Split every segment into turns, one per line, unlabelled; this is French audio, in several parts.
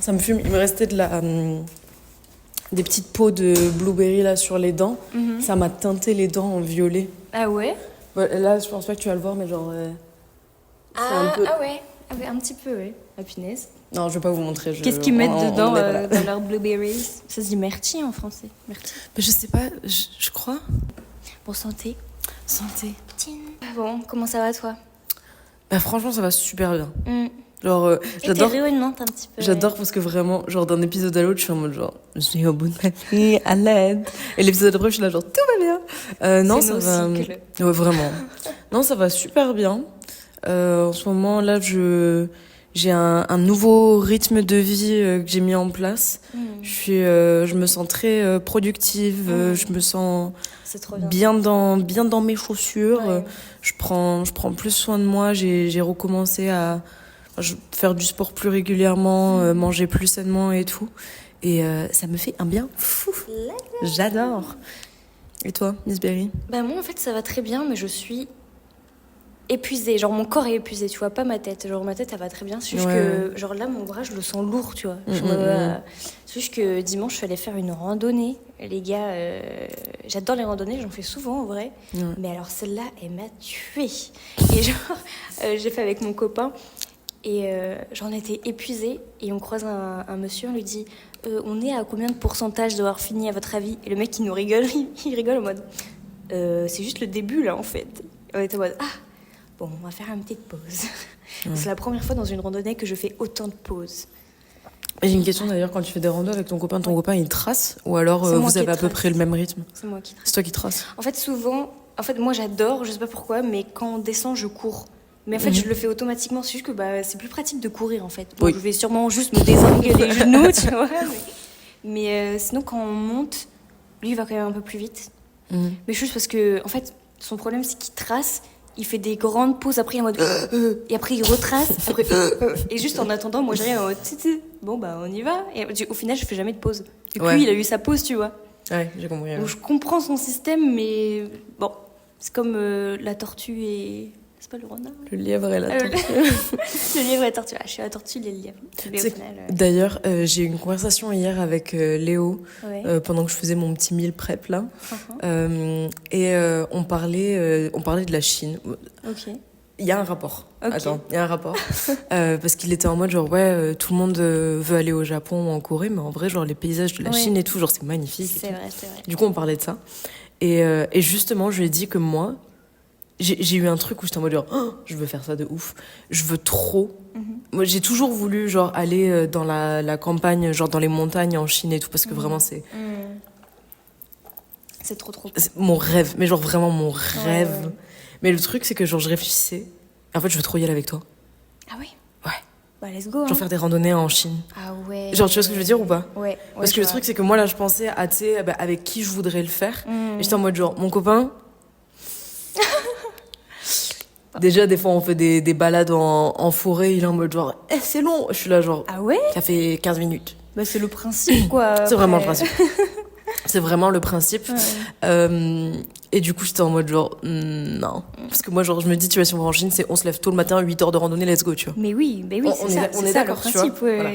Ça me fume. Il me restait des petites peaux de blueberry là sur les dents. Ça m'a teinté les dents en violet.
Ah ouais?
Ouais, là, je pense pas que tu vas le voir, mais genre...
Ah ouais. Ah ouais, un petit peu, ouais. La punaise.
Non, je vais pas vous montrer.
Qu'est-ce qu'ils mettent dedans dans leurs blueberries? Ça se dit myrtille en français. Myrtille.
Mais je sais pas, je crois.
Bon, santé.
Santé.
Bon, comment ça va toi?
Bah franchement, ça va super bien. Genre,
Et
j'adore.
t'es rayonnante un petit peu.
J'adore parce que vraiment, genre d'un épisode à l'autre, je suis en mode genre, je suis au bout de ma vie, à l'aide. Et l'épisode d'après, je suis là genre, tout va bien. Non,
c'est
ça
nos
va.
cycles.
Ouais, vraiment. Non, ça va super bien. En ce moment, là, j'ai un nouveau rythme de vie que j'ai mis en place. Je me sens très productive. Je me sens
C'est trop bien.
bien dans mes chaussures.
Ouais.
Je prends plus soin de moi. J'ai recommencé à faire du sport plus régulièrement, manger plus sainement et tout. Et ça me fait un bien fou. J'adore. Et toi, Miss Berry?
Bah moi en fait ça va très bien mais je suis épuisée, genre mon corps est épuisé, tu vois, pas ma tête, genre ma tête elle va très bien, c'est juste que genre là mon bras je le sens lourd, tu vois. C'est juste que dimanche je suis allée faire une randonnée, les gars, j'adore les randonnées, j'en fais souvent en vrai, mais alors celle-là elle m'a tuée. Et genre j'ai fait avec mon copain et j'en étais épuisée et on croise un monsieur, on lui dit on est à combien de pourcentage d'avoir fini à votre avis? Et le mec il nous rigole, il rigole en mode c'est juste le début là en fait. Et on était en mode bon, on va faire une petite pause. C'est la première fois dans une randonnée que je fais autant de pauses.
J'ai une question d'ailleurs, quand tu fais des randos avec ton copain il trace ou alors
C'est moi
vous
qui
avez à peu
trace.
près le même rythme?
C'est moi qui trace.
C'est toi qui traces?
En fait, souvent, moi j'adore, je sais pas pourquoi, mais quand on descend, je cours. Mais en fait, je le fais automatiquement. C'est juste que c'est plus pratique de courir en fait. Bon,
Oui.
je vais sûrement juste me désinguer les genoux, tu vois. Mais sinon, quand on monte, lui il va quand même un peu plus vite. Mais juste parce que, en fait, son problème c'est qu'il trace. Il fait des grandes pauses, après il est en mode et après il retrace, après et juste en attendant, moi j'arrive en mode bon bah on y va. Et au final, je fais jamais de pause. Du coup, il a eu sa pause, tu vois.
Ouais, j'ai compris.
Donc je comprends son système, mais bon, c'est comme la tortue et c'est pas le renard.
Le lièvre et la tortue.
Le lièvre et la tortue. Je suis la tortue, il est le lièvre. Mais au final,
D'ailleurs, j'ai eu une conversation hier avec Léo
ouais.
pendant que je faisais mon petit meal prep là. Et on parlait de la Chine.
Ok.
Il y a un rapport.
Ok.
Attends, il y a un rapport. Parce qu'il était en mode genre tout le monde veut aller au Japon ou en Corée, mais en vrai genre les paysages de la Chine et tout, genre c'est magnifique.
C'est vrai, c'est vrai.
Du coup on parlait de ça. Et justement je lui ai dit que moi j'ai eu un truc où j'étais en mode genre je veux faire ça de ouf. Je veux trop. Moi j'ai toujours voulu genre aller dans la campagne, genre dans les montagnes en Chine et tout, parce que vraiment c'est
trop cool.
c'est mon rêve, mais genre vraiment mon rêve.
Ouais.
Mais le truc c'est que genre je réfléchissais. En fait je veux trop y aller avec toi.
Ah oui.
Ouais.
Bah let's go.
Genre faire des randonnées en Chine.
Ah ouais.
Genre, tu vois ce que je veux dire ou pas?
Ouais.
Parce que le truc, c'est que moi, là, je pensais à, tu sais, avec qui je voudrais le faire. Et j'étais en mode, genre, mon copain. Déjà, des fois, on fait des balades en forêt. Il est en mode, genre, c'est long. Je suis là, genre,
Ah ouais.
ça fait 15 minutes.
Bah c'est le principe quoi.
C'est vraiment le principe. C'est vraiment le principe. Et du coup, j'étais en mode, genre, non. Parce que moi, genre, je me dis, tu vois, si on va en Chine, c'est on se lève tôt le matin, 8 heures de randonnée, let's go, tu vois.
Mais oui,
On
c'est ça.
est
C'est ça,
d'accord,
le
tu vois.
principe, ouais.
Voilà.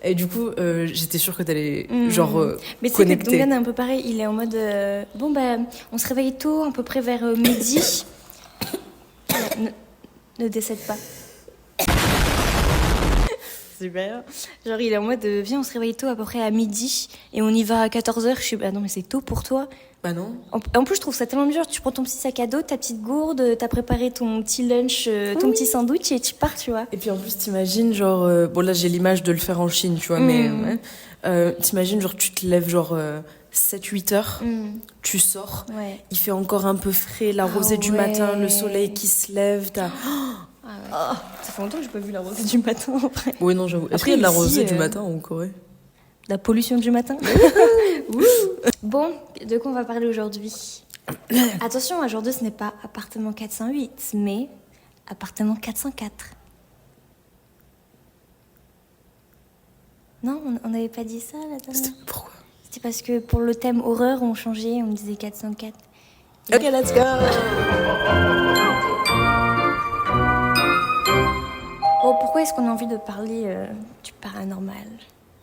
Et du coup, j'étais sûre que t'allais, genre,
Mais tu sais que
connecter.
Dongan est un peu pareil, il est en mode bon bah on se réveille tôt, à peu près vers midi. ne décède pas. Super. Genre il est en mode viens on se réveille tôt à peu près à midi et on y va à 14h. Je suis bah non mais c'est tôt pour toi.
Bah non.
En plus je trouve ça tellement dur, tu prends ton petit sac à dos, ta petite gourde, t'as préparé ton petit lunch, ton petit sandwich et tu pars tu vois.
Et puis en plus, t'imagines, genre, bon là j'ai l'image de le faire en Chine, tu vois, mais t'imagines, genre, tu te lèves, genre, 7-8 heures, tu sors, il fait encore un peu frais, la rosée du matin, le soleil qui se lève, t'as...
Ça fait longtemps que j'ai pas vu la rosée du matin après.
Oui, non, j'avoue. Est-ce
Après,
qu'il y a de la
ici,
rosée du matin en Corée?
La pollution du matin. Bon, de quoi on va parler aujourd'hui? Attention, aujourd'hui ce n'est pas appartement 408, mais appartement 404. Non, on n'avait pas dit ça la dernière.
Pourquoi?
C'était parce que pour le thème horreur, on changeait, on disait 404.
Ok, let's go.
Bon, pourquoi pourquoi est-ce qu'on a envie de parler du paranormal?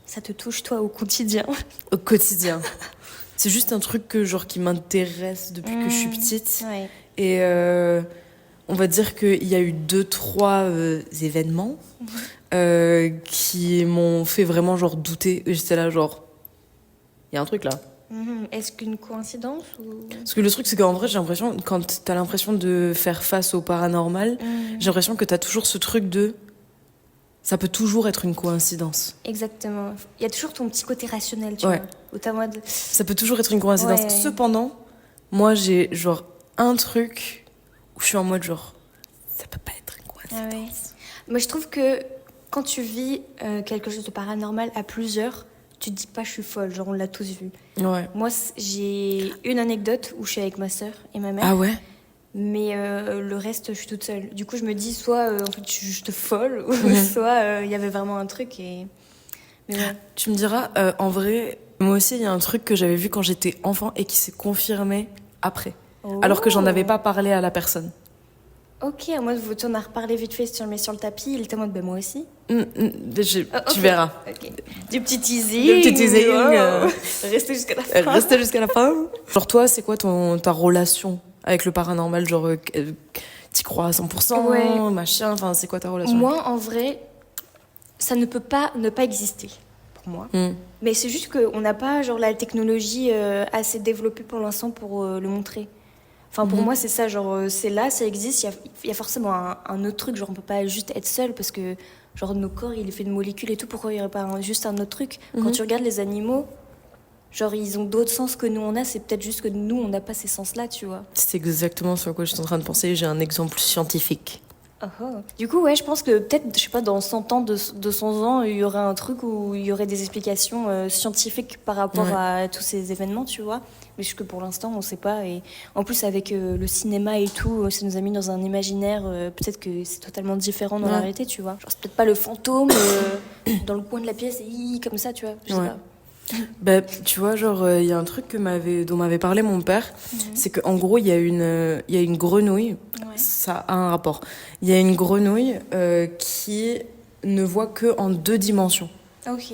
Ça te touche, toi, au quotidien?
Au quotidien. C'est juste un truc qui m'intéresse depuis que je suis petite.
Ouais.
Et on va dire qu'il y a eu 2-3 événements qui m'ont fait vraiment douter. Et j'étais là il y a un truc là.
Est-ce qu'une coïncidence ou...
Parce que le truc, c'est qu'en vrai, j'ai l'impression, quand t'as l'impression de faire face au paranormal, j'ai l'impression que t'as toujours ce truc de... Ça peut toujours être une coïncidence.
Exactement. Il y a toujours ton petit côté rationnel, tu
Ouais.
vois. Où t'es en mode...
Ça peut toujours être une coïncidence.
Ouais.
Cependant, moi, j'ai un truc où je suis en mode ça peut pas être une coïncidence.
Ah ouais. Moi, je trouve que quand tu vis quelque chose de paranormal à plusieurs, tu te dis pas je suis folle, on l'a tous vu.
Ouais.
Moi, j'ai une anecdote où je suis avec ma sœur et ma mère.
Ah ouais?
Mais le reste, je suis toute seule. Du coup, je me dis soit en fait, je suis juste folle, ou soit il y avait vraiment un truc. Mais ouais.
Tu me diras, en vrai, moi aussi, il y a un truc que j'avais vu quand j'étais enfant et qui s'est confirmé après.
Oh.
Alors que j'en avais pas parlé à la personne.
Ok, moi, tu en as reparlé vite fait sur le tapis. Il était en mode, ben moi aussi.
Tu
Ok.
verras.
Ok. Du petit teasing.
Le petit teasing.
Restez jusqu'à la fin.
Restez jusqu'à la fin. Toi, c'est quoi ta relation avec le paranormal? T'y crois à 100%,
Ouais.
machin, enfin, c'est quoi ta relation?
Moi, en vrai, ça ne peut pas ne pas exister pour moi. Mais c'est juste qu'on n'a pas la technologie assez développée pour l'instant pour le montrer. Enfin, pour moi, c'est ça, c'est là, ça existe, il y a forcément un autre truc, on peut pas juste être seul parce que, nos corps, il est fait de molécules et tout, pourquoi il n'y aurait pas juste un autre truc? Quand tu regardes les animaux, ils ont d'autres sens que nous on a, c'est peut-être juste que nous, on n'a pas ces sens-là, tu vois.
C'est exactement sur quoi je suis en train de penser, j'ai un exemple scientifique.
Du coup, ouais, je pense que peut-être, je sais pas, dans 100 ans, 200 ans, il y aurait un truc où il y aurait des explications scientifiques par rapport à tous ces événements, tu vois. Mais juste que pour l'instant, on sait pas. Et en plus, avec le cinéma et tout, ça nous a mis dans un imaginaire, peut-être que c'est totalement différent dans la réalité, tu vois. C'est peut-être pas le fantôme dans le coin de la pièce, et comme ça, tu vois. Je sais pas.
Bah, tu vois, il y a un truc dont m'avait parlé mon père, c'est qu'en gros, il y a une grenouille, ça a un rapport. Il y a une grenouille qui ne voit que en 2 dimensions.
Ok.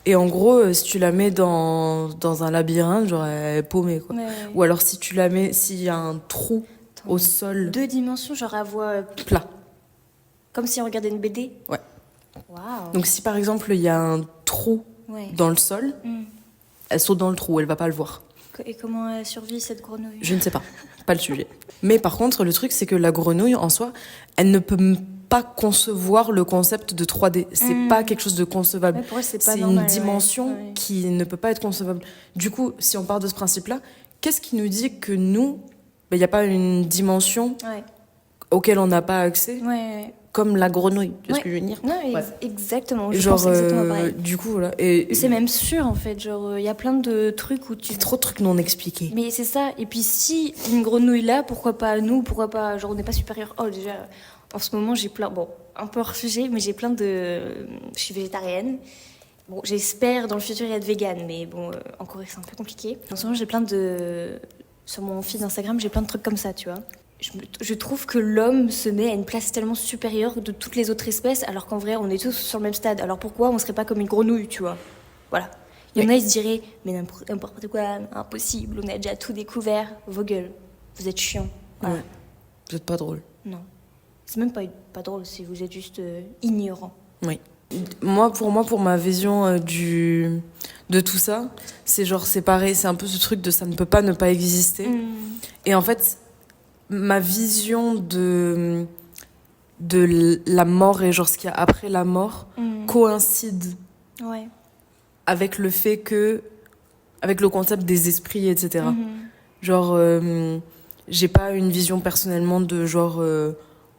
Et en gros, si tu la mets dans un labyrinthe, elle est paumée, quoi.
Ouais.
Ou alors si tu la mets, s'il y a un trou au sol
2 dimensions, à voix
plat.
comme si on regardait une BD.
Ouais.
Waouh.
Donc si par exemple il y a un trou dans le sol, elle saute dans le trou, elle va pas le voir.
Et comment elle survit cette grenouille?
Je ne sais pas, pas le sujet. Mais par contre, le truc c'est que la grenouille en soi, elle ne peut pas concevoir le concept de 3D. C'est pas quelque chose de concevable.
Ouais, pour elle, c'est pas
c'est
normal,
une dimension
ouais.
qui ne peut pas être concevable. Du coup, si on part de ce principe-là, qu'est-ce qui nous dit que nous, il n'y a pas une dimension auquel on n'a pas accès, comme la grenouille? Tu vois ce que je veux dire?
Non,
Ouais.
exactement. Je pense exactement pareil.
Du coup, voilà. Et
C'est même sûr, en fait. Il y a plein de trucs où tu...
il y a trop de trucs non expliqués.
Mais c'est ça. Et puis, si une grenouille là, pourquoi pas nous? Pourquoi pas... on n'est pas supérieur. Oh, déjà, en ce moment, j'ai plein... Bon, un peu hors sujet, mais j'ai plein de... Je suis végétarienne. Bon, j'espère dans le futur être végane, mais bon, en Corée, c'est un peu compliqué. En ce moment, j'ai plein de... Sur mon feed Instagram, j'ai plein de trucs comme ça, tu vois. Je trouve que l'homme se met à une place tellement supérieure de toutes les autres espèces, alors qu'en vrai, on est tous sur le même stade. Alors pourquoi on serait pas comme une grenouille, tu vois? Voilà. Il y en a, ils se diraient, mais n'importe quoi, impossible, on a déjà tout découvert. Vos gueules, vous êtes chiants. Voilà.
Ouais. Vous êtes pas drôle.
Non. C'est même pas drôle, si vous êtes juste ignorant.
Oui. Pour ma vision de tout ça, c'est pareil, c'est un peu ce truc de ça ne peut pas ne pas exister. Et en fait, ma vision de la mort et ce qu'il y a après la mort coïncide avec le fait que, avec le concept des esprits, etc. J'ai pas une vision personnellement de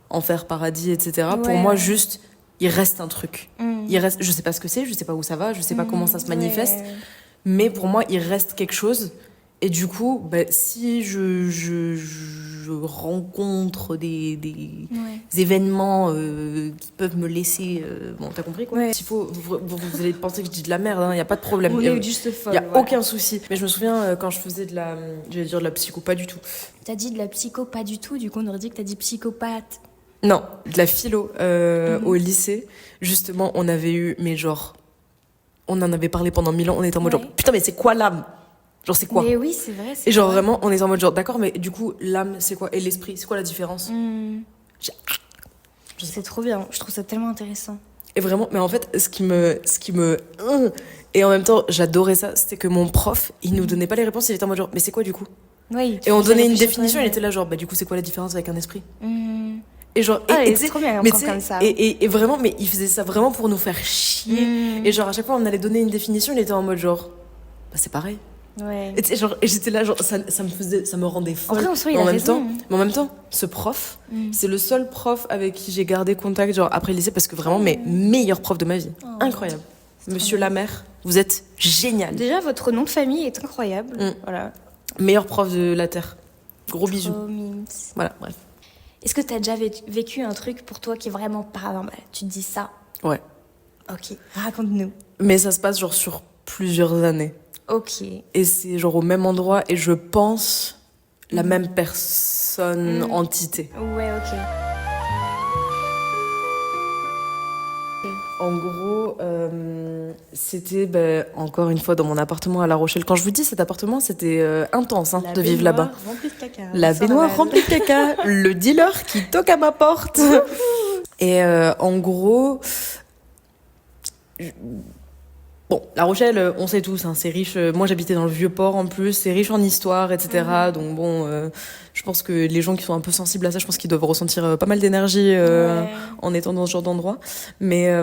enfer, paradis, etc. Pour moi, juste, il reste un truc. Je sais pas ce que c'est, je sais pas où ça va, je sais pas comment ça se manifeste, mais pour moi, il reste quelque chose. Et du coup, si je rencontre des événements qui peuvent me laisser... bon, t'as compris, quoi. Vous allez penser que je dis de la merde, il n'y a pas de problème.
On est juste folle.
Il n'y a aucun souci. Mais je me souviens, quand je faisais de la psycho, pas du tout.
T'as dit de la psycho, pas du tout. Du coup, on aurait dit que t'as dit psychopathe.
Non, de la philo au lycée. Justement, on avait eu, mais genre, on en avait parlé pendant 1000 ans. On était en mode
Ouais.
genre, putain, mais c'est quoi l'âme? Genre, c'est quoi?
Mais oui, c'est vrai.
Et genre,
vrai.
vraiment, on est en mode genre, d'accord, mais du coup, l'âme, c'est quoi? Et l'esprit, c'est quoi la différence?
C'est trop bien. Je trouve ça tellement intéressant.
Et vraiment, mais en fait, et en même temps, j'adorais ça, c'était que mon prof, il nous donnait pas les réponses, il était en mode genre, mais c'est quoi du coup?
Oui.
Et on donnait une définition, il était là genre, bah du coup, c'est quoi la différence avec un esprit? Et genre, et
c'est trop bien,
mais
un prof
tu sais,
comme ça.
et vraiment, mais il faisait ça vraiment pour nous faire chier. Et genre, à chaque fois, on allait donner une définition, il était en mode genre, bah c'est pareil.
Ouais.
Et tu sais, genre, et j'étais là, genre, ça me rendait folle.
En vrai, en soi, il
Mais
a
en même
raison.
temps, mais en même temps, ce prof, c'est le seul prof avec qui j'ai gardé contact, genre, après le lycée, parce que vraiment, mes meilleurs profs de ma vie. Incroyable. Monsieur Lamère, vous êtes génial.
Déjà, votre nom de famille est incroyable. Voilà.
Meilleur prof de la Terre. Gros bisous.
Trop mimes.
Voilà, bref.
Est-ce que t'as déjà vécu un truc pour toi qui est vraiment paranormal? Tu te dis ça?
Ouais.
Ok, raconte-nous.
Mais ça se passe, genre, sur plusieurs années.
Ok.
Et c'est, genre, au même endroit, et je pense la même personne, entité.
Ouais, ok.
En gros, c'était encore une fois dans mon appartement à La Rochelle. Quand je vous dis cet appartement, c'était intense de vivre là-bas.
Remplie de caca.
La baignoire remplie de caca, le dealer qui toque à ma porte. Et en gros, bon, La Rochelle, on sait tous, hein, c'est riche. Moi, j'habitais dans le Vieux-Port en plus, c'est riche en histoire, etc. Donc bon, je pense que les gens qui sont un peu sensibles à ça, je pense qu'ils doivent ressentir pas mal d'énergie en étant dans ce genre d'endroit. Mais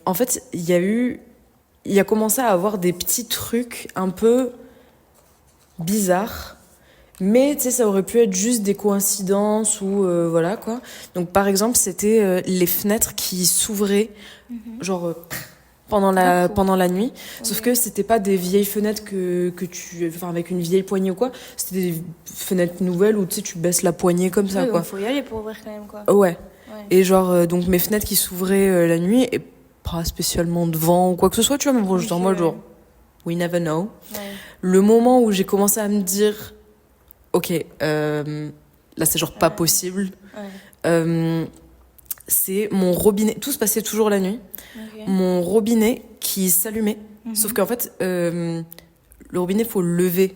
en fait, il a commencé à avoir des petits trucs un peu bizarres. Mais tu sais, ça aurait pu être juste des coïncidences ou voilà quoi. Donc par exemple, c'était les fenêtres qui s'ouvraient, genre pendant la nuit. Sauf que c'était pas des vieilles fenêtres enfin avec une vieille poignée ou quoi. C'était des fenêtres nouvelles où tu sais, tu baisses la poignée comme ça
Oui,
quoi.
il faut y aller pour ouvrir quand même quoi.
Ouais. Et genre donc mes fenêtres qui s'ouvraient la nuit et pas spécialement de vent ou quoi que ce soit, tu vois, mais bon, j'étais en mode genre we never know.
Ouais.
Le moment où j'ai commencé à me dire ok, là c'est genre pas possible. C'est mon robinet. Tout se passait toujours la nuit.
Okay.
Mon robinet qui s'allumait. Sauf qu'en fait, le robinet, faut le lever.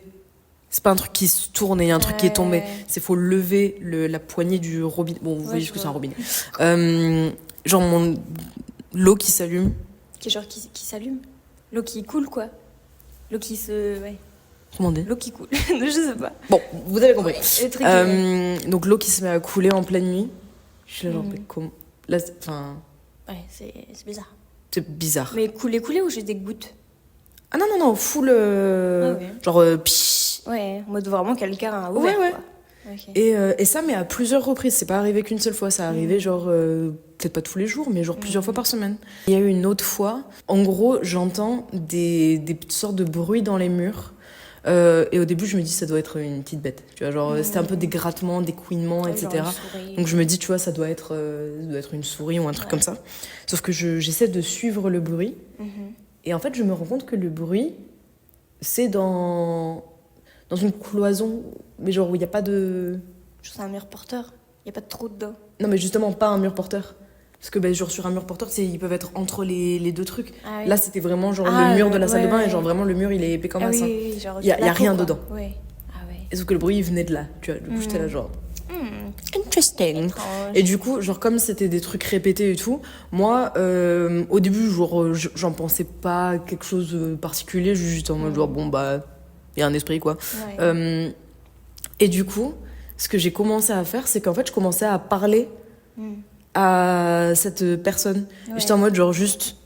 C'est pas un truc qui se tourne et il y a un truc qui est tombé. C'est faut lever la poignée du robinet. Bon, vous voyez ce que c'est un robinet. Genre l'eau qui s'allume.
Genre qui s'allume. L'eau qui coule quoi. L'eau qui se... Ouais.
Comment on dit ?
L'eau qui coule. Je sais pas.
Bon, vous avez compris.
Le truc
donc l'eau qui se met à couler en pleine nuit. Je suis là genre, mais comment ? Là, enfin...
Ouais, c'est bizarre.
C'est bizarre.
Mais couler ou j'ai des gouttes?
Ah non, full... Genre, psh.
Ouais, en mode vraiment quelqu'un a ouvert,
ouais.
quoi. Okay.
Et ça, mais à plusieurs reprises. C'est pas arrivé qu'une seule fois. Ça arrivait genre, peut-être pas tous les jours, mais genre plusieurs fois par semaine. Il y a eu une autre fois. En gros, j'entends des sortes de bruits dans les murs. Et au début, je me dis, ça doit être une petite bête. Tu vois, genre, c'était un peu des grattements, des couinements, etc. Donc je me dis, tu vois, ça doit être une souris ou un truc comme ça. Sauf que j'essaie de suivre le bruit. Et en fait, je me rends compte que le bruit, c'est dans une cloison, mais genre où il n'y a pas de...
C'est un mur porteur. Il n'y a pas de trou dedans.
Non, mais justement, pas un mur porteur. Parce que genre sur un mur porteur, ils peuvent être entre les deux trucs. Ah, oui. Là, c'était vraiment genre le mur de la salle de bain et genre vraiment le mur, il est épais comme un sein.
Oui, genre
il y a rien dedans.
Ouais. Ah ouais.
Et sauf que le bruit, il venait de là. Tu vois, du coup, j'étais là genre... Interesting. Et du coup, genre comme c'était des trucs répétés et tout, moi, au début, genre, j'en pensais pas quelque chose de particulier, juste en mode genre, bon, bah, il y a un esprit, quoi. Ouais. Et du coup, ce que j'ai commencé à faire, c'est qu'en fait, je commençais à parler à cette personne. Ouais. J'étais en mode genre juste,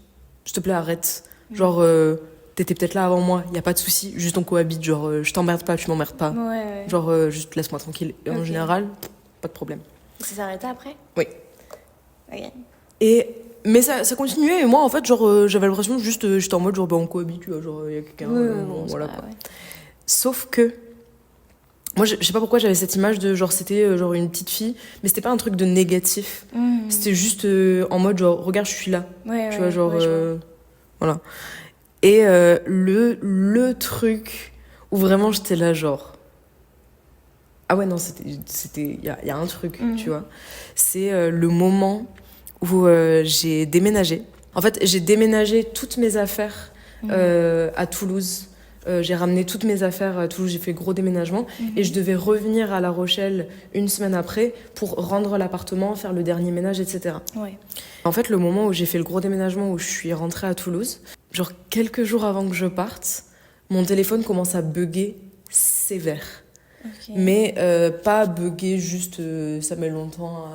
s'il te plaît, arrête. Genre, t'étais peut-être là avant moi, y a pas de souci, juste on cohabite, genre, je t'emmerde pas, tu m'emmerdes pas.
Ouais.
Genre, juste laisse-moi tranquille. Et en général, pas de problème.
Et ça s'arrêtait après ?
Oui.
Ok.
Mais ça continuait, et moi, en fait, genre, j'avais l'impression juste, j'étais en mode genre, bah, on cohabite, tu vois, genre, y a quelqu'un, voilà, quoi. Ouais. Sauf que, moi, je sais pas pourquoi j'avais cette image de genre c'était genre une petite fille, mais c'était pas un truc de négatif. C'était juste en mode genre regarde, je suis là. Tu vois, genre voilà. Et le truc où vraiment j'étais là genre Ah ouais, non, il y a un truc, tu vois. C'est le moment où j'ai déménagé. En fait, j'ai déménagé toutes mes affaires à Toulouse. J'ai ramené toutes mes affaires à Toulouse, j'ai fait gros déménagement. Et je devais revenir à La Rochelle une semaine après pour rendre l'appartement, faire le dernier ménage, etc.
Ouais.
En fait, le moment où j'ai fait le gros déménagement, où je suis rentrée à Toulouse, genre quelques jours avant que je parte, mon téléphone commence à bugger sévère.
Okay.
Mais pas bugger juste, ça met longtemps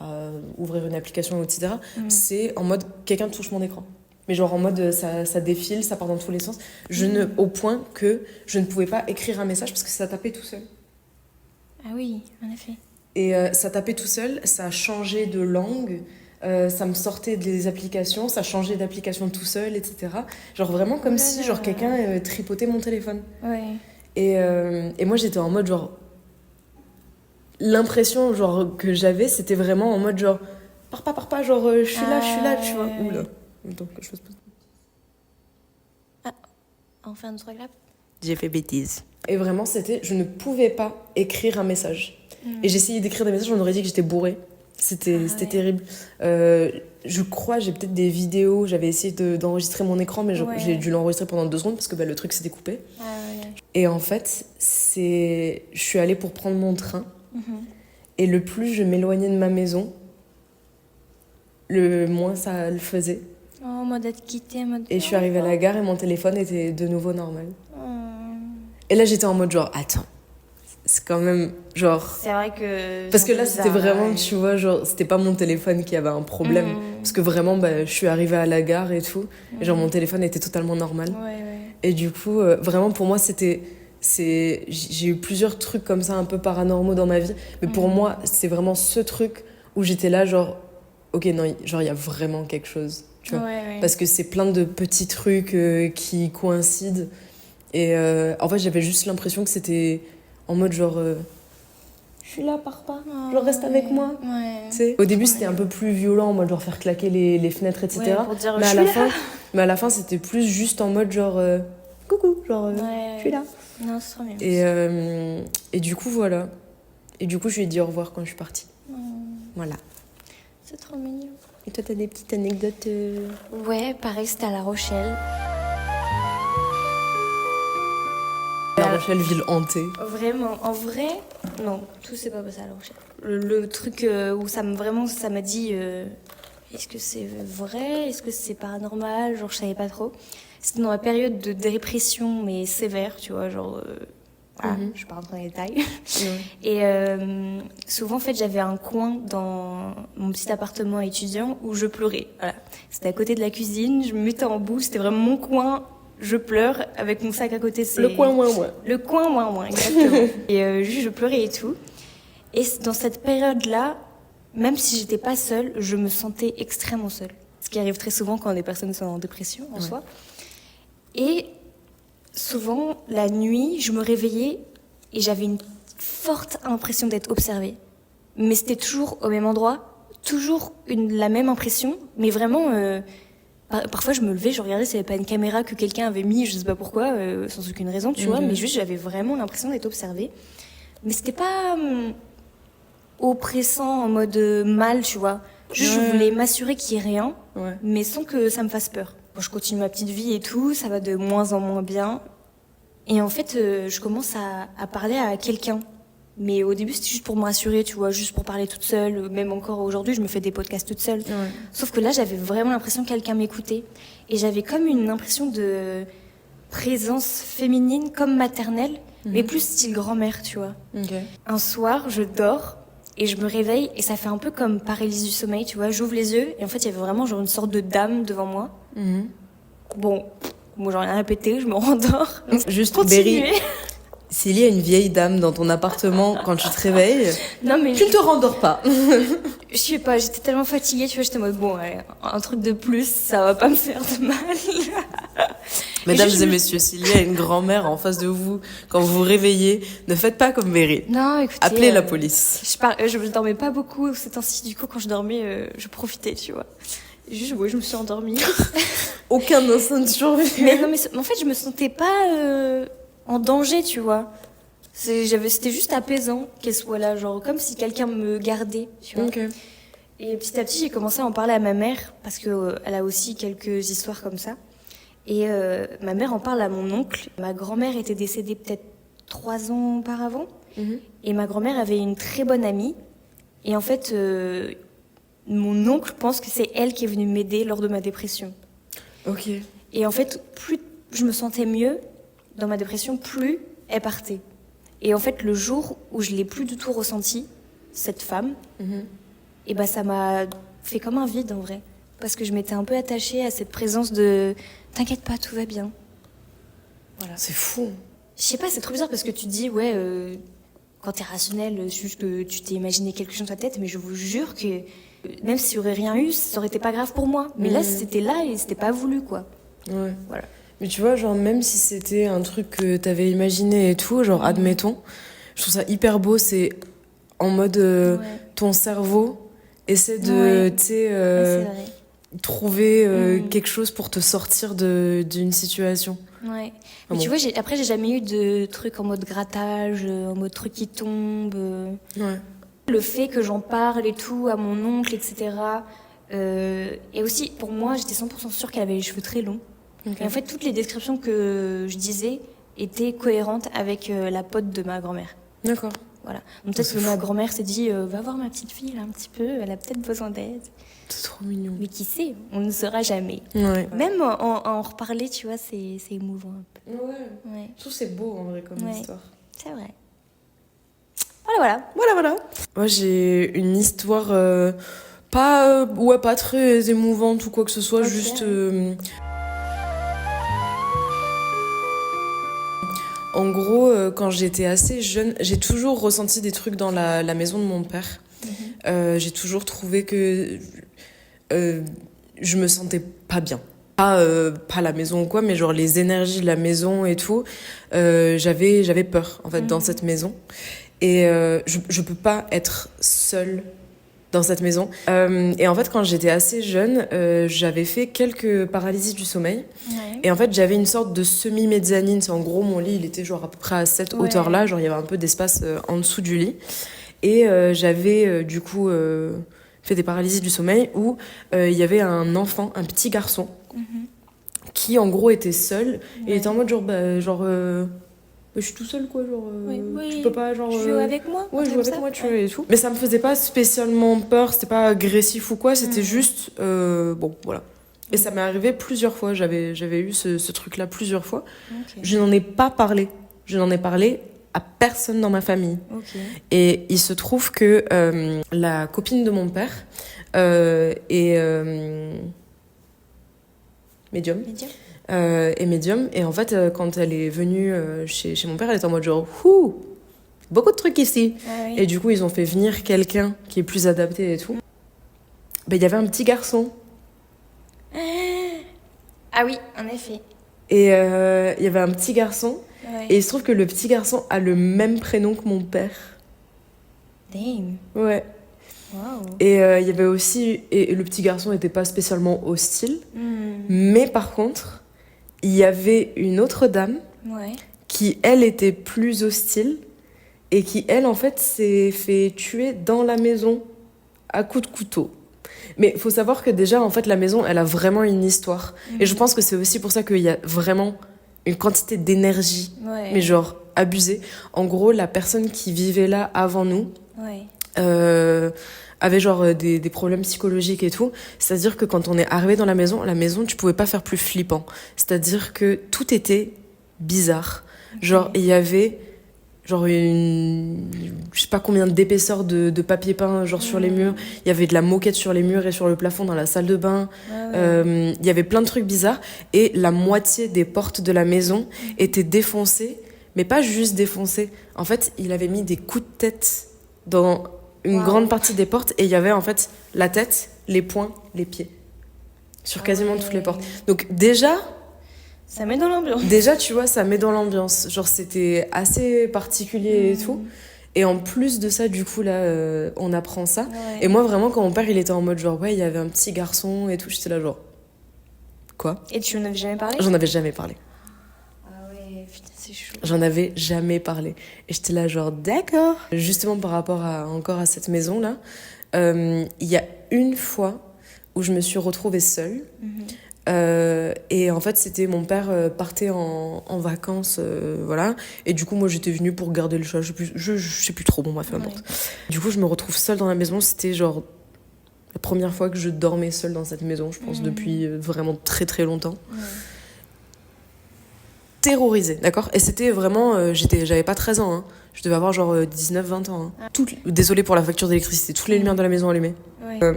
à ouvrir une application, etc. C'est en mode, quelqu'un touche mon écran. Mais genre en mode, ça défile, ça part dans tous les sens. Au point que je ne pouvais pas écrire un message parce que ça tapait tout seul.
Ah oui, en effet.
Et ça tapait tout seul, ça a changé de langue, ça me sortait des applications, ça changeait d'application tout seul, etc. Genre vraiment comme si genre, quelqu'un tripotait mon téléphone.
Ouais.
Et moi, j'étais en mode, genre... L'impression, genre, que j'avais, c'était vraiment en mode, genre... Pars pas, genre, je suis là, tu vois.
Ouais.
Oula. Attends, que je fasse pas...
On fait un autre clap.
J'ai fait bêtise. Et vraiment, c'était... Je ne pouvais pas écrire un message. Et j'essayais d'écrire des messages, on aurait dit que j'étais bourrée. C'était terrible. Je crois, j'ai peut-être des vidéos, j'avais essayé d'enregistrer mon écran, mais j'ai dû l'enregistrer pendant 2 secondes parce que le truc s'était coupé.
Ah ouais.
Et en fait, je suis allée pour prendre mon train. Et le plus je m'éloignais de ma maison, le moins ça le faisait.
Oh, mode être quitté, mode...
Et je suis arrivée à la gare et mon téléphone était de nouveau normal. Et là, j'étais en mode genre, attends, c'est quand même genre...
C'est vrai que...
Parce que là, c'était vraiment, tu vois, genre, c'était pas mon téléphone qui avait un problème. Parce que vraiment, je suis arrivée à la gare et tout. Et genre, mon téléphone était totalement normal.
Ouais.
Et du coup, vraiment, pour moi, j'ai eu plusieurs trucs comme ça, un peu paranormaux dans ma vie. Mais pour moi, c'est vraiment ce truc où j'étais là, genre, ok, non, genre, il y a vraiment quelque chose. Tu vois.
Ouais.
Parce que c'est plein de petits trucs qui coïncident. Et en fait, j'avais juste l'impression que c'était en mode genre... je suis là, pars pas. Genre, reste avec moi.
Ouais.
Tu sais, au début, c'était un peu plus violent, en mode genre faire claquer les fenêtres, etc.
Ouais, pour dire,
mais à la fin, c'était plus juste en mode genre... coucou, genre, je suis là.
Non, c'est trop bien.
Et du coup, voilà. Et du coup, je lui ai dit au revoir quand je suis partie. Voilà.
C'est trop mignon.
Et toi, t'as des petites anecdotes
Ouais, pareil, c'était à La Rochelle.
La Rochelle, ville hantée.
Vraiment, en vrai, non, tout s'est pas passé à La Rochelle. Le truc où ça m'a dit, est-ce que c'est vrai, est-ce que c'est paranormal, genre je savais pas trop. C'était dans la période de dépression, mais sévère, tu vois, genre... Voilà, je vais pas rentrer dans les détails. Et souvent, en fait, j'avais un coin dans mon petit appartement étudiant où je pleurais. Voilà. C'était à côté de la cuisine, je me mettais en boue, c'était vraiment mon coin. Je pleure avec mon sac à côté.
Le coin moins.
Le coin moins, exactement. Et juste, je pleurais et tout. Et dans cette période-là, même si j'étais pas seule, je me sentais extrêmement seule. Ce qui arrive très souvent quand des personnes sont en dépression en soi. Et souvent, la nuit, je me réveillais et j'avais une forte impression d'être observée. Mais c'était toujours au même endroit, toujours la même impression, mais vraiment... Parfois, je me levais, je regardais s'il n'y avait pas une caméra que quelqu'un avait mis, je sais pas pourquoi, sans aucune raison, tu vois, mais juste j'avais vraiment l'impression d'être observée. Mais c'était pas oppressant en mode mal, tu vois. Juste, je voulais m'assurer qu'il n'y ait rien, mais sans que ça me fasse peur. Bon, je continue ma petite vie et tout, ça va de moins en moins bien. Et en fait, je commence à parler à quelqu'un. Mais au début, c'était juste pour me rassurer, tu vois, juste pour parler toute seule. Même encore aujourd'hui, je me fais des podcasts toute seule. Sauf que là, j'avais vraiment l'impression que quelqu'un m'écoutait. Et j'avais comme une impression de présence féminine, comme maternelle, mais plus style grand-mère, tu vois. Un soir, je dors et je me réveille et ça fait un peu comme paralysie du sommeil, tu vois. J'ouvre les yeux et en fait, il y avait vraiment genre une sorte de dame devant moi. Bon, moi, j'en ai rien à péter, je me rendors.
Juste, Berry, s'il y a une vieille dame dans ton appartement quand tu te réveilles,
non, mais
tu ne te rendors pas.
Je sais pas, j'étais tellement fatiguée, tu vois, j'étais en mode, bon, ouais, un truc de plus, ça va pas me faire de mal.
Mesdames et messieurs, s'il y a une grand-mère en face de vous, quand vous vous réveillez, ne faites pas comme Berry.
Non, écoutez...
Appelez la police.
Je dormais pas beaucoup ces temps-ci, du coup, quand je dormais, je profitais, tu vois. Juste, ouais, je me suis endormie.
Aucun instinct de survie.
Mais non, mais en fait, je me sentais pas en danger, tu vois. C'était juste apaisant qu'elle soit là, genre comme si quelqu'un me gardait, tu vois.
Ok.
Et petit à petit, j'ai commencé à en parler à ma mère, parce que elle a aussi quelques histoires comme ça. Et ma mère en parle à mon oncle. Ma grand-mère était décédée peut-être 3 ans auparavant. Et ma grand-mère avait une très bonne amie. Et en fait, mon oncle pense que c'est elle qui est venue m'aider lors de ma dépression.
Ok.
Et en fait, plus je me sentais mieux dans ma dépression, plus elle partait. Et en fait, le jour où je l'ai plus du tout ressenti, cette femme, et ben ça m'a fait comme un vide en vrai. Parce que je m'étais un peu attachée à cette présence de « t'inquiète pas, tout va bien ». Voilà.
C'est fou.
Je sais pas, c'est trop bizarre parce que tu te dis, ouais, quand t'es rationnel, c'est juste que tu t'es imaginé quelque chose dans ta tête, mais je vous jure que même s'il y aurait rien eu, ça aurait été pas grave pour moi. Mais là, c'était là et c'était pas voulu, quoi.
Ouais.
Voilà.
Mais tu vois, genre, même si c'était un truc que t'avais imaginé et tout, genre, admettons, je trouve ça hyper beau, c'est en mode ton cerveau essaie de, tu sais,
c'est vrai.
trouver quelque chose pour te sortir d'une situation.
Ouais. Mais tu vois, après, j'ai jamais eu de trucs en mode grattage, en mode truc qui tombe.
Ouais.
Le fait que j'en parle et tout à mon oncle, etc. Et aussi, pour moi, j'étais 100% sûre qu'elle avait les cheveux très longs.
Okay.
Et en fait, toutes les descriptions que je disais étaient cohérentes avec la pote de ma grand-mère.
D'accord.
Voilà. Donc peut-être que ma grand-mère s'est dit, va voir ma petite fille là, un petit peu, elle a peut-être besoin d'aide.
C'est trop mignon.
Mais qui sait, on ne saura jamais.
Ouais.
Même en reparler, tu vois, c'est émouvant un peu.
Ouais. Je trouve que c'est beau en vrai comme histoire.
C'est vrai. Voilà.
Moi j'ai une histoire pas très émouvante ou quoi que ce soit,
Okay.
juste en gros quand j'étais assez jeune, j'ai toujours ressenti des trucs dans la maison de mon père. J'ai toujours trouvé que je me sentais pas bien. Pas la maison ou quoi, mais genre les énergies de la maison et tout. J'avais peur en fait dans cette maison. Et je peux pas être seule dans cette maison. Et en fait, quand j'étais assez jeune, j'avais fait quelques paralysies du sommeil. Ouais. Et en fait, j'avais une sorte de semi-mezzanine. C'est en gros, mon lit, il était genre à peu près à cette hauteur-là. Genre, il y avait un peu d'espace en dessous du lit. Et j'avais du coup fait des paralysies du sommeil où il y avait un enfant, un petit garçon, qui en gros était seul. Et il était en mode je suis tout seul quoi, genre tu peux pas genre
tu joues avec moi,
joue avec moi, tu vois, et tout. Mais ça me faisait pas spécialement peur, c'était pas agressif ou quoi, c'était juste bon voilà. Et ça m'est arrivé plusieurs fois, j'avais eu ce truc là plusieurs fois. Je n'en ai pas parlé, je n'en ai parlé à personne dans ma famille. Et il se trouve que la copine de mon père est médium. Et médium. Et en fait, quand elle est venue chez mon père, elle était en mode genre, beaucoup de trucs ici. Ah oui. Et du coup, ils ont fait venir quelqu'un qui est plus adapté et tout. Il y avait un petit garçon.
Ah oui, en effet.
Et il y avait un petit garçon. Ouais. Et il se trouve que le petit garçon a le même prénom que mon père.
Damn.
Ouais.
Wow.
Et il y avait aussi... Et le petit garçon n'était pas spécialement hostile. Mais par contre... Il y avait une autre dame qui, elle, était plus hostile et qui, elle, en fait, s'est fait tuer dans la maison à coups de couteau. Mais il faut savoir que déjà, en fait, la maison, elle a vraiment une histoire. Et je pense que c'est aussi pour ça qu'il y a vraiment une quantité d'énergie, mais genre abusée. En gros, la personne qui vivait là avant nous... avait genre des problèmes psychologiques et tout. C'est-à-dire que quand on est arrivé dans la maison, tu pouvais pas faire plus flippant. C'est-à-dire que tout était bizarre. Genre, il y avait genre je sais pas combien d'épaisseur de papier peint genre sur les murs. Il y avait de la moquette sur les murs et sur le plafond dans la salle de bain. Il y avait plein de trucs bizarres. Et la moitié des portes de la maison étaient défoncées. Mais pas juste défoncées. En fait, il avait mis des coups de tête dans... une grande partie des portes, et il y avait en fait la tête, les poings, les pieds sur quasiment toutes les portes. Donc déjà
ça met dans l'ambiance.
Déjà tu vois, ça met dans l'ambiance. Genre c'était assez particulier et tout. Et en plus de ça, du coup là on apprend ça. Et moi vraiment quand mon père il était en mode genre il y avait un petit garçon et tout, j'étais là genre quoi.
Et tu n'en avais jamais parlé?
J'en avais jamais parlé.
Ah ouais, putain, c'est chaud.
J'en avais jamais parlé. Et j'étais là genre, d'accord. Justement, par rapport encore à cette maison-là, il y a une fois où je me suis retrouvée seule. Et en fait, c'était mon père partait en vacances, voilà. Et du coup, moi, j'étais venue pour garder le chat. Je sais plus trop, bon, bref, peu importe. Du coup, je me retrouve seule dans la maison. C'était genre la première fois que je dormais seule dans cette maison, je pense, depuis vraiment très très longtemps. Terrorisée, d'accord. Et c'était vraiment, j'avais pas 13 ans, hein. Je devais avoir genre 19-20 ans. Hein. Désolée pour la facture d'électricité, toutes les lumières de la maison allumées.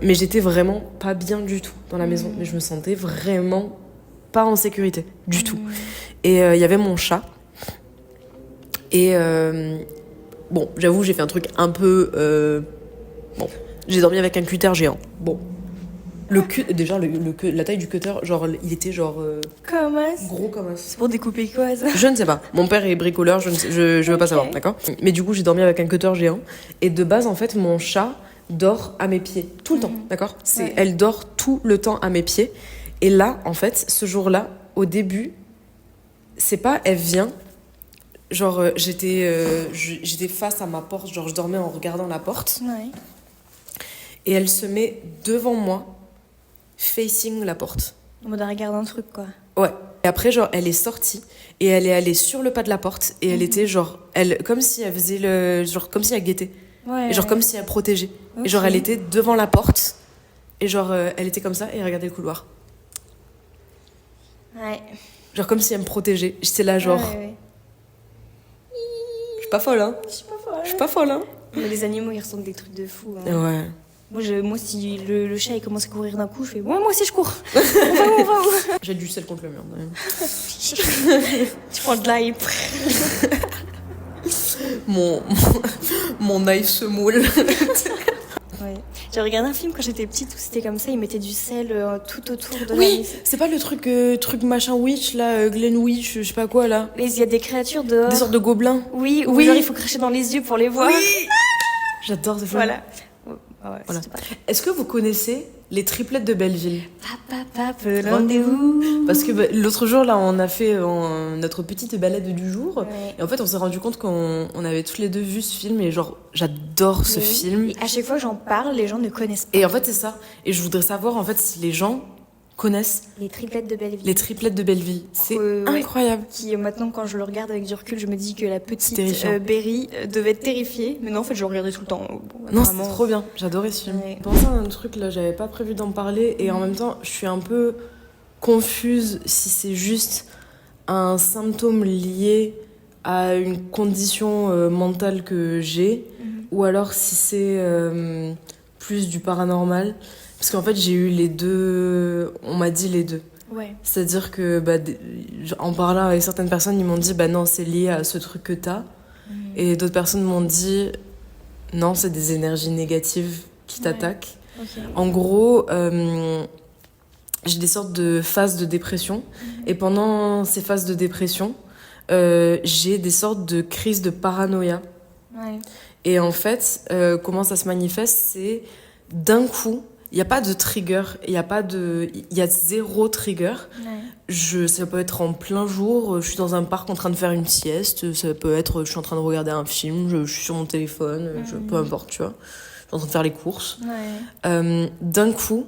Mais j'étais vraiment pas bien du tout dans la maison. Mais je me sentais vraiment pas en sécurité, du tout. Et il y avait mon chat. Et bon, j'avoue, j'ai fait un truc un peu... Bon, j'ai dormi avec un cutter géant. Bon. Déjà, la taille du cutter, genre, il était genre...
Comme as.
Gros comme as.
C'est pour découper quoi, ça?
Je ne sais pas. Mon père est bricoleur, je veux pas savoir, d'accord? Mais du coup, j'ai dormi avec un cutter géant. Et de base, en fait, mon chat dort à mes pieds. Tout le temps, d'accord? Elle dort tout le temps à mes pieds. Et là, en fait, ce jour-là, au début, c'est pas elle vient... Genre, j'étais face à ma porte, genre, je dormais en regardant la porte. Et elle se met devant moi, facing la porte.
En mode à regarder un truc, quoi.
Ouais. Et après, genre, elle est sortie et elle est allée sur le pas de la porte et elle était genre, comme si elle faisait genre, comme si elle guettait. Et genre, comme si elle protégeait. Et genre, elle était devant la porte et genre, elle était comme ça et elle regardait le couloir. Genre, comme si elle me protégeait. J'étais là, genre. Je suis pas folle, hein. Je suis pas folle, hein.
Mais les animaux, ils ressentent des trucs de fou. Hein.
Ouais.
Moi, si le chat il commence à courir d'un coup, je fais moi aussi je cours. On va où
J'ai du sel contre le mur.
Tu prends de l'ail.
mon ail se moule.
J'ai regardé un film quand j'étais petite où c'était comme ça, ils mettaient du sel tout autour de la
Oui,
maison.
c'est pas le truc machin witch là, Glen Witch, je sais pas quoi là.
Mais il y a des créatures dehors.
Des sortes de gobelins.
Oui, ou genre il faut cracher dans les yeux pour les voir.
Oui. J'adore ce film.
Voilà.
Voilà. Est-ce que vous connaissez les triplettes de Belleville?
Rendez-vous.
Parce que l'autre jour, là, on a fait notre petite balade du jour. Et en fait, on s'est rendu compte qu'on avait tous les deux vu ce film. Et genre, j'adore ce film.
Et à chaque fois que j'en parle, les gens ne connaissent pas.
Et en fait, c'est ça. Et je voudrais savoir, en fait, si les gens connaissent
les triplettes de Belleville.
Les triplettes de Belleville. C'est incroyable.
Qui, maintenant, quand je le regarde avec du recul, je me dis que la petite Berry devait être terrifiée. Mais non, en fait, je le regardais tout le temps.
Non, c'était trop bien. J'adorais ce film. Je pensais à un truc, là, j'avais pas prévu d'en parler. Et en même temps, je suis un peu confuse si c'est juste un symptôme lié à une condition mentale que j'ai. Ou alors si c'est plus du paranormal. Parce qu'en fait, j'ai eu les deux... On m'a dit les deux. C'est-à-dire que, en parlant avec certaines personnes, ils m'ont dit, non, c'est lié à ce truc que t'as. Et d'autres personnes m'ont dit, non, c'est des énergies négatives qui t'attaquent. En gros, j'ai des sortes de phases de dépression. Et pendant ces phases de dépression, j'ai des sortes de crises de paranoïa. Et en fait, comment ça se manifeste, c'est d'un coup... Il n'y a pas de trigger, il y a zéro trigger. Ça peut être en plein jour, je suis dans un parc en train de faire une sieste, ça peut être je suis en train de regarder un film, je suis sur mon téléphone, peu importe, tu vois. Je suis en train de faire les courses. D'un coup,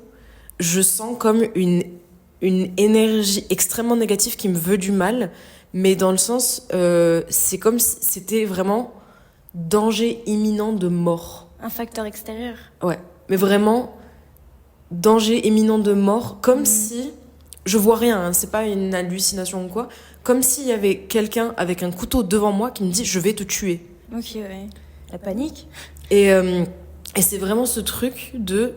je sens comme une énergie extrêmement négative qui me veut du mal, mais dans le sens, c'est comme si c'était vraiment danger imminent de mort.
Un facteur extérieur.
Ouais, mais vraiment... danger imminent de mort, comme si, je vois rien, hein, c'est pas une hallucination ou quoi, comme s'il y avait quelqu'un avec un couteau devant moi qui me dit je vais te tuer.
La panique.
Et c'est vraiment ce truc de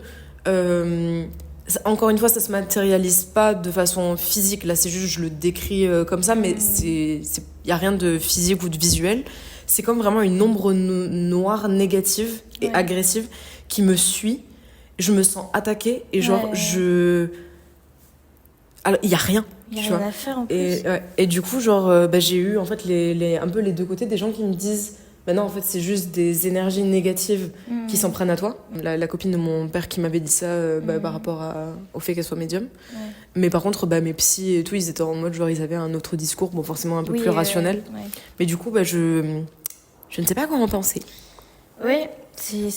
encore une fois, ça se matérialise pas de façon physique, là c'est juste je le décris comme ça, mais il y a rien de physique ou de visuel, c'est comme vraiment une ombre noire négative et agressive qui me suit. Je me sens attaquée et genre alors il y a rien,
il y a rien à faire en plus.
Et du coup genre j'ai eu en fait un peu les deux côtés, des gens qui me disent bah non, en fait, c'est juste des énergies négatives qui s'en prennent à toi. La copine de mon père qui m'avait dit ça par rapport au fait qu'elle soit médium.
Ouais.
Mais par contre, mes psys et tout, ils étaient en mode, genre, ils avaient un autre discours, bon, forcément un peu plus rationnel.
Ouais.
Mais du coup, je ne sais pas comment penser.
Ouais,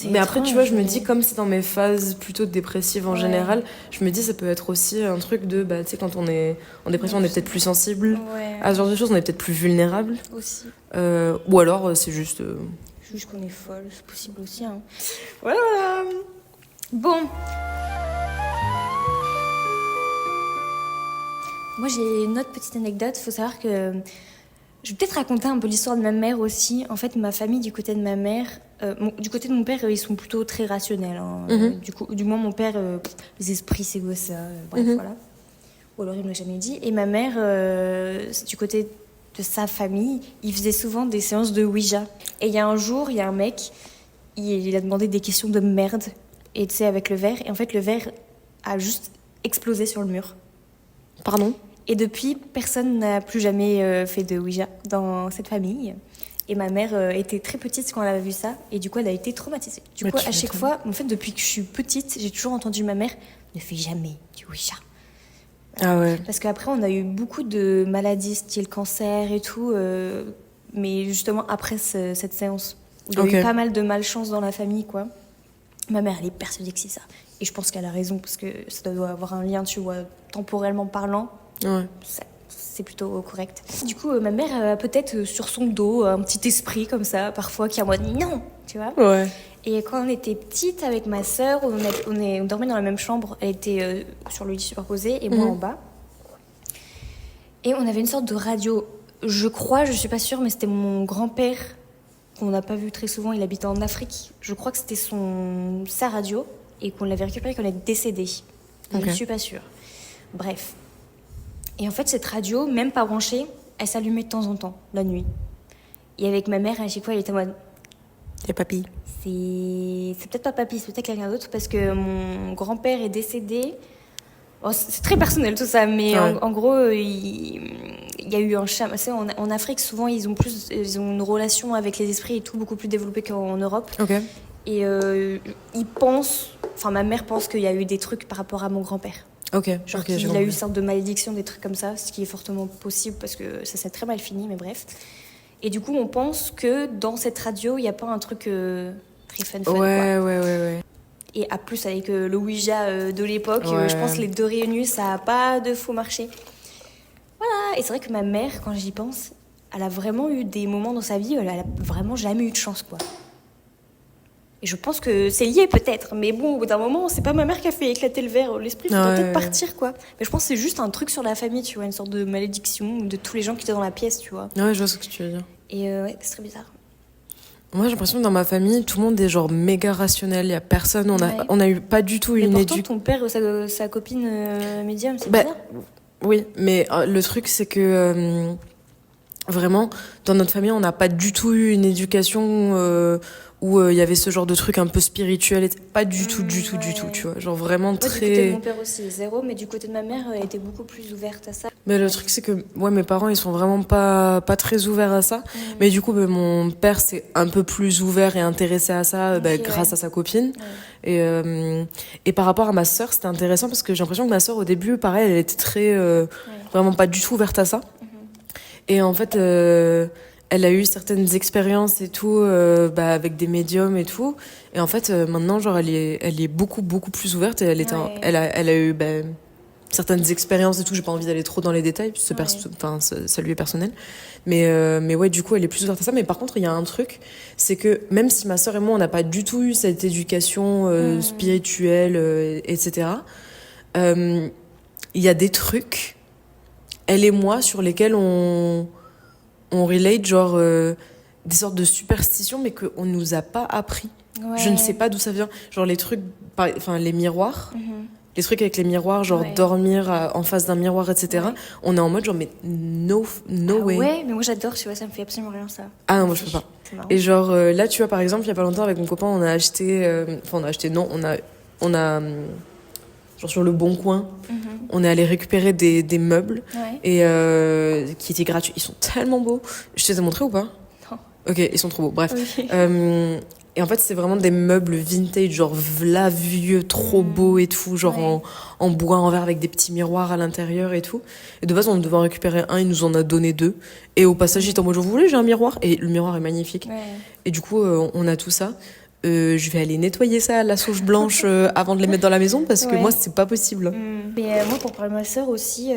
mais après, tu vois, je me dis, comme c'est dans mes phases plutôt dépressives en général, je me dis, ça peut être aussi un truc de, tu sais, quand on est en dépression, on est peut-être plus sensible à ce genre de choses, on est peut-être plus vulnérable.
Aussi.
Ou alors, c'est juste...
Juste qu'on est folle, c'est possible aussi. Hein. Voilà. Bon. Moi, j'ai une autre petite anecdote. Il faut savoir que... Je vais peut-être raconter un peu l'histoire de ma mère aussi. En fait, ma famille, du côté de ma mère... du côté de mon père, ils sont plutôt très rationnels. Hein. Du moins, mon père, les esprits, c'est quoi ça bref, voilà. Ou alors, il ne m'a jamais dit. Et ma mère, du côté de sa famille, il faisait souvent des séances de Ouija. Et il y a un jour, il y a un mec, il a demandé des questions de merde. Et tu sais, avec le verre. Et en fait, le verre a juste explosé sur le mur.
Pardon ?
Et depuis, personne n'a plus jamais fait de Ouija dans cette famille. Et ma mère était très petite quand elle a vu ça. Et du coup, elle a été traumatisée. Du coup, à chaque fois, en fait, depuis que je suis petite, j'ai toujours entendu ma mère « Ne fais jamais du Ouija ».
Ah ouais.
Parce qu'après, on a eu beaucoup de maladies, style cancer et tout. Mais justement, après cette séance, où il y a eu pas mal de malchance dans la famille, quoi. Ma mère, elle est persuadée que c'est ça. Et je pense qu'elle a raison, parce que ça doit avoir un lien, tu vois, temporellement parlant.
Ouais.
C'est plutôt correct. Du coup, ma mère a peut-être sur son dos un petit esprit comme ça, parfois, qui est en mode non, tu vois.
Ouais.
Et quand on était petite avec ma sœur, on dormait dans la même chambre. Elle était sur le lit superposé et moi en bas. Et on avait une sorte de radio. Je crois, je suis pas sûre, mais c'était mon grand-père qu'on n'a pas vu très souvent. Il habitait en Afrique. Je crois que c'était sa radio et qu'on l'avait récupérée quand elle est décédée. Je ne suis pas sûre. Bref. Et en fait, cette radio, même pas branchée, elle s'allumait de temps en temps, la nuit. Et avec ma mère, à chaque fois, elle était en mode...
C'est papy.
C'est peut-être pas papy, c'est peut-être quelqu'un d'autre, parce que mon grand-père est décédé. Oh, c'est très personnel tout ça, mais en gros, il y a eu un chaman. En Afrique, souvent, ils ont une relation avec les esprits et tout beaucoup plus développée qu'en Europe.
Okay.
Et ma mère pense qu'il y a eu des trucs par rapport à mon grand-père. Genre qu'il a eu une sorte de malédiction, des trucs comme ça, ce qui est fortement possible parce que ça s'est très mal fini, mais bref. Et du coup, on pense que dans cette radio, il n'y a pas un truc très fun.
Ouais.
Et à plus, avec le Ouija de l'époque, je pense que les deux réunis, ça n'a pas de faux marché. Voilà, et c'est vrai que ma mère, quand j'y pense, elle a vraiment eu des moments dans sa vie où elle a vraiment jamais eu de chance, quoi. Et je pense que c'est lié peut-être, mais bon, au bout d'un moment, c'est pas ma mère qui a fait éclater le verre, l'esprit doit peut-être partir, quoi. Mais je pense que c'est juste un truc sur la famille, tu vois, une sorte de malédiction de tous les gens qui étaient dans la pièce, tu vois.
Ouais, je vois ce que tu veux dire.
Et c'est très bizarre.
Moi, j'ai l'impression que dans ma famille, tout le monde est genre méga rationnel, il y a personne, on a eu pas du tout une
éducation. Mais pourtant, ton père, sa copine médium, c'est bizarre.
Oui, mais le truc, c'est que vraiment, dans notre famille, on n'a pas du tout eu une éducation où il y avait ce genre de truc un peu spirituel. Pas du tout, tu vois. Genre vraiment très...
Du côté de mon père aussi, zéro, mais du côté de ma mère, elle était beaucoup plus ouverte à ça.
Mais le truc, c'est que mes parents, ils sont vraiment pas très ouverts à ça. Mais du coup, mon père, c'est un peu plus ouvert et intéressé à ça grâce à sa copine. Ouais. Et par rapport à ma sœur, c'était intéressant parce que j'ai l'impression que ma sœur, au début, pareil, elle était très... vraiment pas du tout ouverte à ça. Et en fait... elle a eu certaines expériences et tout, avec des médiums et tout. Et en fait, maintenant, genre, elle est beaucoup plus ouverte. Et elle a eu certaines expériences et tout. J'ai pas envie d'aller trop dans les détails, ça lui est personnel. Mais ouais, du coup, elle est plus ouverte à ça. Mais par contre, il y a un truc, c'est que même si ma sœur et moi, on n'a pas du tout eu cette éducation spirituelle, etc., il y a des trucs, elle et moi, sur lesquels on relate genre des sortes de superstitions mais qu'on nous a pas appris. Je ne sais pas d'où ça vient, genre les trucs les miroirs, les trucs avec les miroirs, genre dormir en face d'un miroir, etc. On est en mode genre mais no way.
Ouais, mais moi j'adore, tu vois, ça me fait absolument rien ça.
Ah non, moi je peux pas. Et genre là tu vois, par exemple, il y a pas longtemps avec mon copain, on a genre sur le Bon Coin, on est allé récupérer des meubles et qui étaient gratuits. Ils sont tellement beaux. Je te les ai montrés ou pas?
Non.
Ok, ils sont trop beaux. Bref.
Ok.
Et en fait, c'est vraiment des meubles vintage, genre v'là vieux, trop beaux et tout, genre en bois, en verre avec des petits miroirs à l'intérieur et tout. Et de base, on devait en récupérer un, il nous en a donné 2. Et au passage, il était en mode, vous voulez, j'ai un miroir. Et le miroir est magnifique.
Ouais.
Et du coup, on a tout ça. Je vais aller nettoyer ça à la sauge blanche avant de les mettre dans la maison parce que moi, c'est pas possible.
Mais moi, pour parler de ma sœur aussi,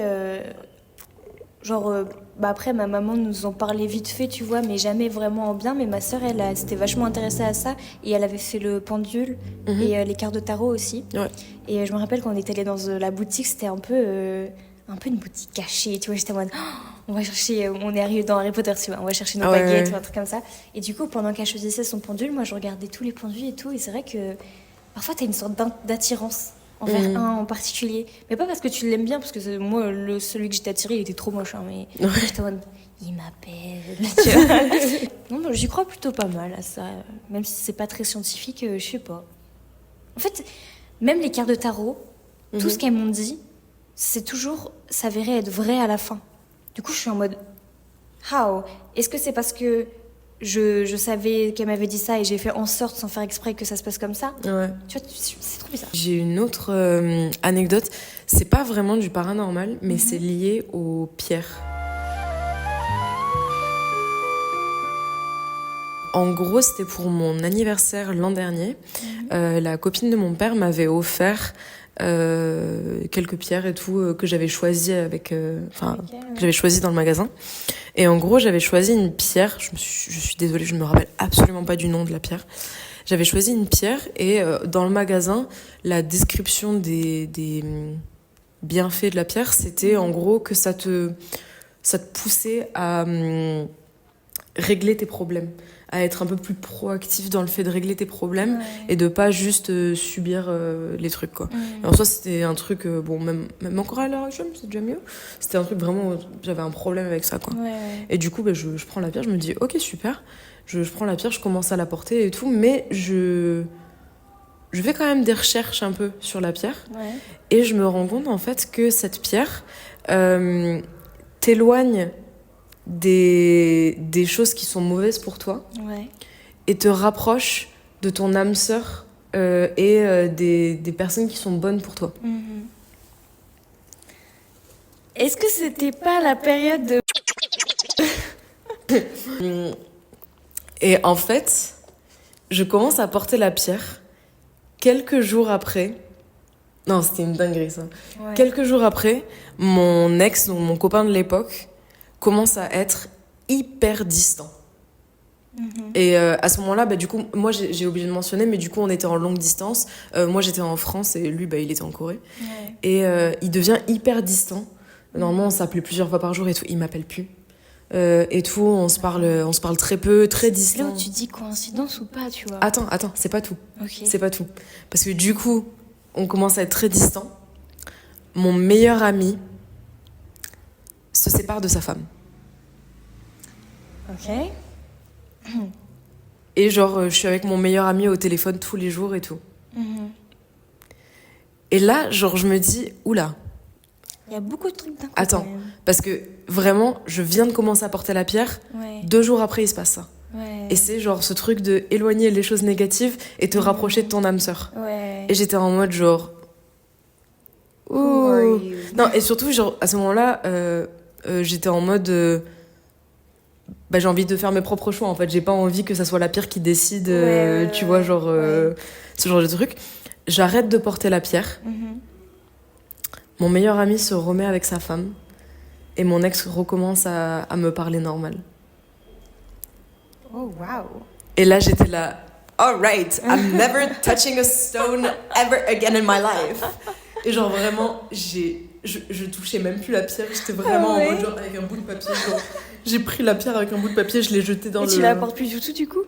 après, ma maman nous en parlait vite fait, tu vois, mais jamais vraiment en bien. Mais ma sœur, elle s'était vachement intéressée à ça et elle avait fait le pendule et les cartes de tarot aussi.
Ouais.
Et je me rappelle quand on était allé dans la boutique, c'était un peu une boutique cachée, tu vois. J'étais en mode, on va chercher, on est arrivé dans Harry Potter, tu vois, on va chercher nos baguettes ou un truc comme ça. Et du coup, pendant qu'elle choisissait son pendule, moi, je regardais tous les pendules et tout. Et c'est vrai que parfois, t'as une sorte d'attirance envers un en particulier. Mais pas parce que tu l'aimes bien, parce que moi, celui que j'étais attirée, il était trop moche. Hein, mais j'étais en mode, il m'appelle. Tu vois. Non, j'y crois plutôt pas mal à ça. Même si c'est pas très scientifique, je sais pas. En fait, même les cartes de tarot, tout ce qu'elles m'ont dit, c'est toujours s'avérer être vrai à la fin. Du coup, je suis en mode, how? Est-ce que c'est parce que je savais qu'elle m'avait dit ça et j'ai fait en sorte, sans faire exprès, que ça se passe comme ça?
Ouais.
Tu vois, c'est trop bizarre.
J'ai une autre anecdote. C'est pas vraiment du paranormal, mais c'est lié aux pierres. En gros, c'était pour mon anniversaire l'an dernier. La copine de mon père m'avait offert quelques pierres et tout que j'avais choisies que j'avais choisies dans le magasin. Et en gros, j'avais choisi une pierre. Je suis désolée, je ne me rappelle absolument pas du nom de la pierre. J'avais choisi une pierre et dans le magasin, la description des bienfaits de la pierre, c'était en gros que ça te poussait à régler tes problèmes, à être un peu plus proactif dans le fait de régler tes problèmes et de pas juste subir les trucs, quoi. Et en soi, c'était un truc, même encore à l'heure actuelle, c'est déjà mieux. C'était un truc vraiment, j'avais un problème avec ça, quoi. Et du coup, je prends la pierre, je me dis, ok, super. Je prends la pierre, je commence à la porter et tout, mais je fais quand même des recherches un peu sur la pierre. Et je me rends compte, en fait, que cette pierre t'éloigne des choses qui sont mauvaises pour toi et te rapproche de ton âme sœur et des personnes qui sont bonnes pour toi.
Est-ce que c'était pas la période de...
Et en fait, je commence à porter la pierre quelques jours après. Non, c'était une dinguerie, ça. Quelques jours après, mon ex, donc mon copain de l'époque, commence à être hyper distant. Et à ce moment-là, du coup, moi, j'ai oublié de mentionner, mais du coup, on était en longue distance. Moi, j'étais en France et lui, il était en Corée. Et il devient hyper distant. Normalement, on s'appelait plusieurs fois par jour et tout. Il m'appelle plus. Et tout, on se parle très peu, très distant.
Là où tu dis coïncidence ou pas, tu vois.
Attends, c'est pas tout.
Okay.
C'est pas tout. Parce que du coup, on commence à être très distant. Mon meilleur ami se sépare de sa femme.
Ok.
Et genre, je suis avec mon meilleur ami au téléphone tous les jours et tout. Et là, genre, je me dis, oula.
Il y a beaucoup de trucs d'un coup.
Attends, parce que vraiment, je viens de commencer à porter la pierre. 2 jours après, il se passe ça. Et c'est genre ce truc de éloigner les choses négatives et te rapprocher de ton âme sœur. Et j'étais en mode genre... Ouh. Non, et surtout, genre, à ce moment-là, j'étais en mode... j'ai envie de faire mes propres choix, en fait. J'ai pas envie que ça soit la pierre qui décide, tu vois, genre... ce genre de truc. J'arrête de porter la pierre. Mon meilleur ami se remet avec sa femme. Et mon ex recommence à me parler normal.
Oh, wow.
Et là, j'étais là... All right, I'm never touching a stone ever again in my life. Et genre, vraiment, je touchais même plus la pierre. J'étais vraiment en mode genre avec un bout de papier. Genre, j'ai pris la pierre avec un bout de papier, je l'ai jeté dans le...
Et tu la portes plus du tout, du coup?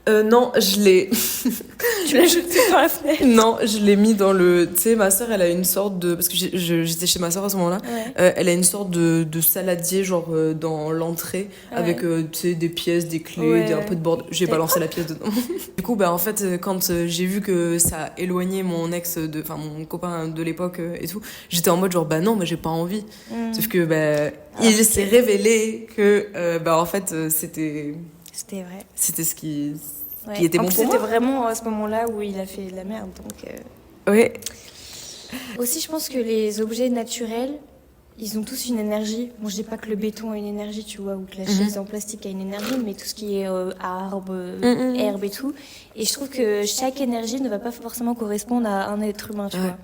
Non, je l'ai...
Tu l'as jeté par la fenêtre?
Non, je l'ai mis dans le... Tu sais, ma sœur, elle a une sorte de... Parce que j'étais chez ma sœur à ce moment-là. Elle a une sorte de saladier, genre, dans l'entrée, avec, tu sais, des pièces, des clés, un peu de bord. J'ai balancé la pièce dedans. Du coup, en fait, quand j'ai vu que ça éloignait mon ex, enfin, mon copain de l'époque et tout, j'étais en mode genre, non, mais j'ai pas envie. Sauf que, il s'est révélé que, en fait, c'était
C'était vrai.
C'était ce qui
Ouais.
était
En
bon
plus,
pour
c'était
moi.
vraiment à ce moment-là où il a fait de la merde. Donc,
Ouais.
Aussi, je pense que les objets naturels, ils ont tous une énergie. Bon, je dis pas que le béton a une énergie, tu vois, ou que la chaise en plastique a une énergie, mais tout ce qui est arbre, herbe et tout. Et je trouve que chaque énergie ne va pas forcément correspondre à un être humain, tu
Ouais.
vois.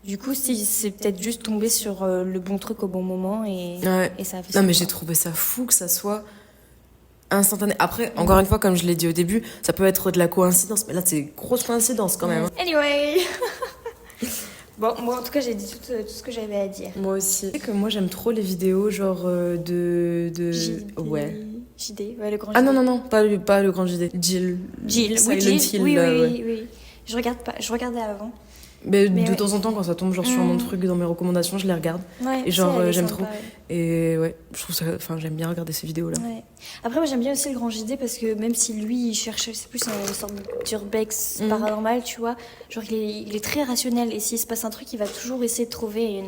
Du coup, c'est peut-être juste tomber sur le bon truc au bon moment
Ouais.
et ça a fait
Non,
son
mais
temps.
j'ai trouvé ça fou que ça soit instantané. Après, encore une fois, comme je l'ai dit au début, ça peut être de la coïncidence, mais là, c'est grosse coïncidence quand même. hein.
Anyway. Bon, moi en tout cas, j'ai dit tout ce que j'avais à dire.
Moi aussi. Tu sais que moi, j'aime trop les vidéos genre de... Ouais.
JD, ouais, le grand
Ah
JD.
non, pas le grand JD. Jill.
Jill,
Silent
oui, Jill.
Hill,
Oui,
là,
oui,
ouais.
oui, oui. Je regarde pas, je regardais avant.
Mais
Mais
de
ouais.
temps en temps, quand ça tombe genre sur mon truc dans mes recommandations, je les regarde.
Ouais,
Et genre,
ça, elle est
j'aime
sympa,
trop.
ouais.
Et ouais, je trouve ça... Enfin, j'aime bien regarder ces vidéos-là.
Ouais. Après, moi j'aime bien aussi le grand JD parce que même si lui il cherche, c'est plus une sorte d'urbex paranormal, tu vois, genre il est très rationnel et s'il se passe un truc, il va toujours essayer de trouver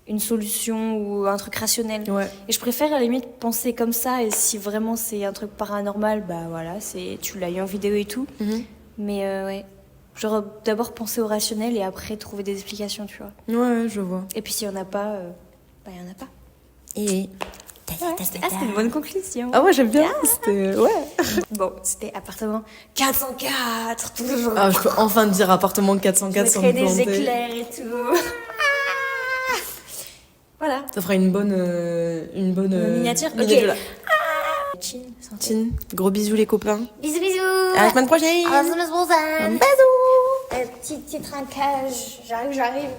une solution ou un truc rationnel.
Ouais.
Et je préfère à la limite penser comme ça et si vraiment c'est un truc paranormal, bah voilà, tu l'as eu en vidéo et tout. Mais ouais, genre d'abord penser au rationnel et après trouver des explications, tu vois.
Ouais, je vois.
Et puis s'il y en a pas, bah il y en a pas.
Et...
C'était une bonne conclusion.
Ah ouais, j'aime bien. C'était... Ouais.
Bon, c'était appartement 404, toujours.
Ah, je peux enfin te dire appartement
Je
404 sans
mettrais
me
des
planter.
éclairs et tout. Voilà.
Ça fera une bonne...
Miniature. Ok.
là.
Chin, santé.
Tine, gros bisous les copains.
Bisous, bisous.
À la semaine prochaine.
À la semaine prochaine.
Bisous.
Petit trinquage. J'arrive.